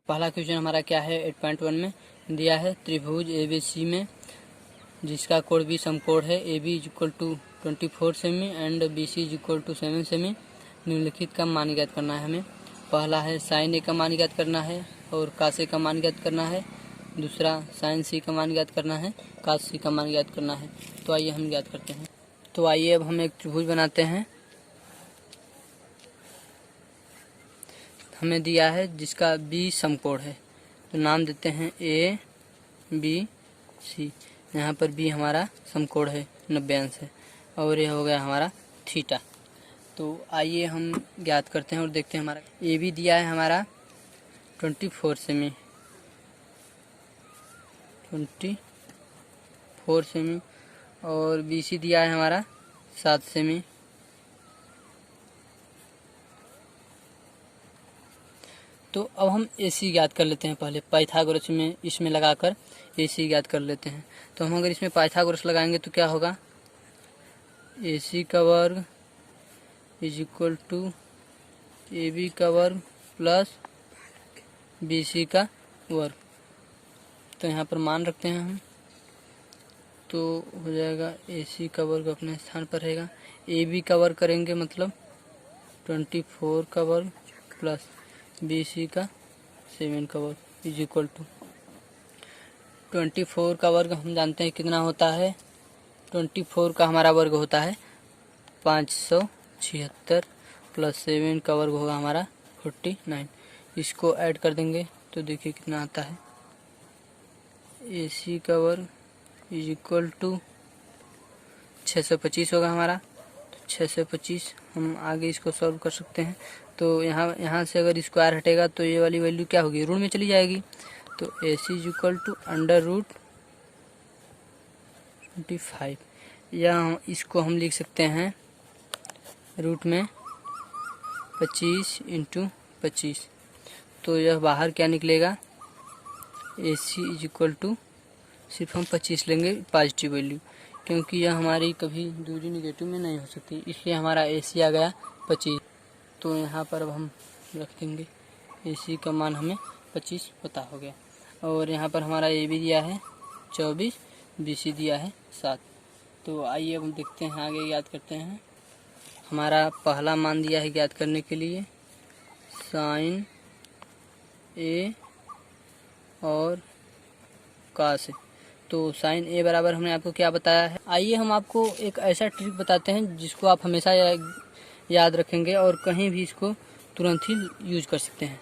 पहला क्वेश्चन हमारा क्या है 8.1 में दिया है त्रिभुज ABC में जिसका कोण भी समकोण है AB इज इक्वल टू 24 सेमी and BC is equal to 7 सेमी। निम्नलिखित का मान ज्ञात करना है हमें। पहला है साइन A का मान ज्ञात करना है और कास A का मान ज्ञात करना है। दूसरा साइन C का मान ज्ञात करना है, कास C का मान ज्ञात करना है। तो आइए हम ज्ञात करते हैं। तो आइए अब हम एक त्रिभुज बनाते हैं। हमें दिया है जिसका B समकोण है, तो नाम देते हैं ABC। यहाँ पर B हमारा समकोण है, 90 अंश है और यह हो गया हमारा थीटा। तो आइए हम ज्ञात करते हैं और देखते हैं। हमारा AB दिया है हमारा 24 सेमी, 24 सेमी और BC दिया है हमारा 7 सेमी। तो अब हम AC ज्ञात कर लेते हैं। पहले पाइथागोरस में इसमें लगाकर AC ज्ञात कर लेते हैं। तो हम अगर इसमें पाइथागोरस लगाएंगे तो क्या होगा, AC का वर्ग इज इक्वल टू AB का वर्ग प्लस BC का वर्ग। तो यहाँ पर मान रखते हैं हम, तो हो जाएगा AC का वर्ग अपने स्थान पर रहेगा। AB का वर्ग करेंगे मतलब 24 का वर्ग प्लस BC का 7 का वर्ग इज इक्वल टू 24 का वर्ग हम जानते हैं कितना होता है। 24 का हमारा वर्ग होता है 576 प्लस 7 का वर्ग होगा हमारा 49। इसको ऐड कर देंगे तो देखिए कितना आता है। AC का वर्ग इज इक्वल टू 625 होगा हमारा। तो 625 हम आगे इसको सॉल्व कर सकते हैं। तो यहाँ से अगर स्क्वायर हटेगा तो ये वाली वैल्यू क्या होगी, ऋण में चली जाएगी। तो AC is equal to under root 25 या इसको हम लिख सकते हैं रूट में 25 इंटू 25। तो यह बाहर क्या निकलेगा, AC इज इक्वल टू सिर्फ हम 25 लेंगे पॉजिटिव वैल्यू, क्योंकि यह हमारी कभी दूरी निगेटिव में नहीं हो सकती, इसलिए हमारा AC आ गया 25। तो यहाँ पर अब हम रख देंगे AC का मान हमें 25 पता हो गया। और यहाँ पर हमारा AB दिया है 24, BC दिया है 7। तो आइए अब हम देखते हैं, आगे याद करते हैं। हमारा पहला मान दिया है ज्ञात करने के लिए साइन A और कास। तो साइन A बराबर हमने आपको क्या बताया है। आइए हम आपको एक ऐसा ट्रिक बताते हैं जिसको आप हमेशा याद रखेंगे और कहीं भी इसको तुरंत ही यूज कर सकते हैं।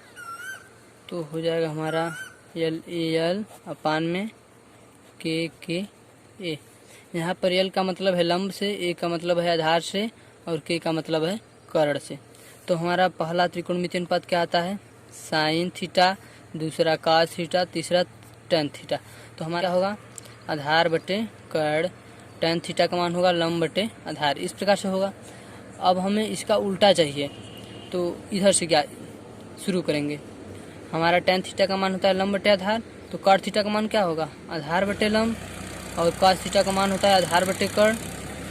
तो हो जाएगा हमारा LAL अपान में KA। यहाँ पर L का मतलब है लंब से, A का मतलब है आधार से और K का मतलब है कर्ण से। तो हमारा पहला त्रिकोणमितीय अनुपात क्या आता है, साइन थीटा, दूसरा कास थीटा, तीसरा टेन थीटा। तो हमारा क्या होगा, आधार बटे कर्ण, टेन थीटा का मान होगा लंब बटे आधार। इस प्रकार से होगा। अब हमें इसका उल्टा चाहिए, तो इधर से क्या शुरू करेंगे। हमारा टेन थीटा का मान होता है लंब बटे आधार, तो कर्ण थीटा का मान क्या होगा, आधार बटे लंब। और कास थीटा का मान होता है आधार बटे कर्ण,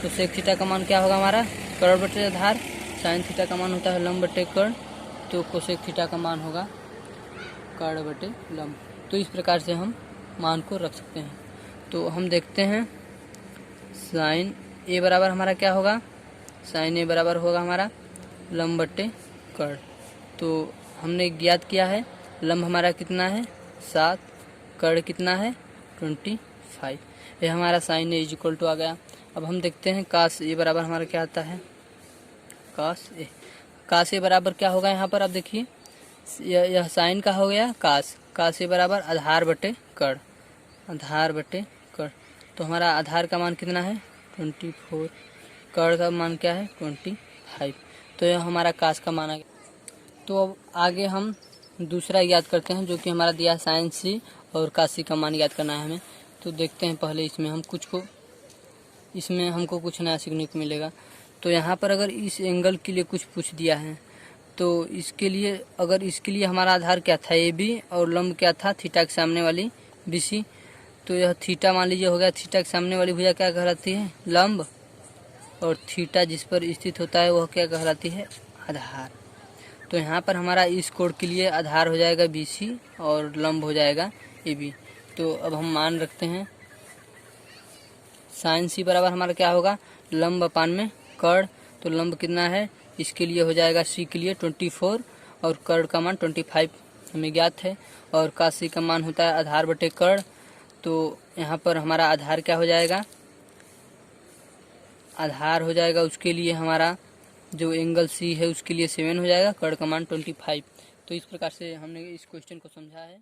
तो सेक थीटा का मान क्या होगा हमारा, कर्ण बटे आधार। साइन थीटा का मान होता है लंब बटे कर्ण, तो कोसेक थीटा का मान होगा कर्ण बटे लंब। तो इस प्रकार से हम मान को रख सकते हैं। तो हम देखते हैं साइन A बराबर हमारा क्या होगा, साइन A बराबर होगा हमारा लंब बटे कर्ण। तो हमने ज्ञात किया है लंब हमारा कितना है 7, कर्ण कितना है 25। यह हमारा sign A is equal to आ गया। अब हम देखते हैं कास A बराबर हमारा क्या आता है, कास A। कास A बराबर क्या होगा, यहाँ पर आप देखिए यह साइन का हो गया कास A बराबर आधार बटे कर्ण, आधार बटे कर्ण। तो हमारा आधार का मान कितना है 24, कर्ण का मान क्या है 25। तो यह हमारा कास का मान आ गया। तो अब आगे हम दूसरा याद करते हैं, जो कि हमारा दिया है साइन C और कास C का मान याद करना है हमें। तो देखते हैं पहले इसमें हमको कुछ नया सीखने को मिलेगा। तो यहाँ पर अगर इस एंगल के लिए कुछ पूछ दिया है, तो इसके लिए हमारा आधार क्या था AB और लंब क्या था थीटा के सामने वाली BC। तो यह थीटा मान लीजिए हो गया, थीटा के सामने वाली भुजा क्या कहलाती है, लंब। और थीटा जिस पर स्थित होता है वह क्या कहलाती है, आधार। तो यहाँ पर हमारा इस कोण के लिए आधार हो जाएगा BC और लंब हो जाएगा AB। तो अब हम मान रखते हैं साइन C बराबर हमारा क्या होगा, लंब अपान में कर्ण। तो लंब कितना है, इसके लिए हो जाएगा C के लिए 24 और कर्ण का मान 25 हमें ज्ञात है, और का C का मान होता है आधार बटे कर्ण। तो यहाँ पर हमारा आधार क्या हो जाएगा, आधार हो जाएगा उसके लिए हमारा जो एंगल C है उसके लिए 7 हो जाएगा, कर्ण का मान 25। तो इस प्रकार से हमने इस क्वेश्चन को समझा है।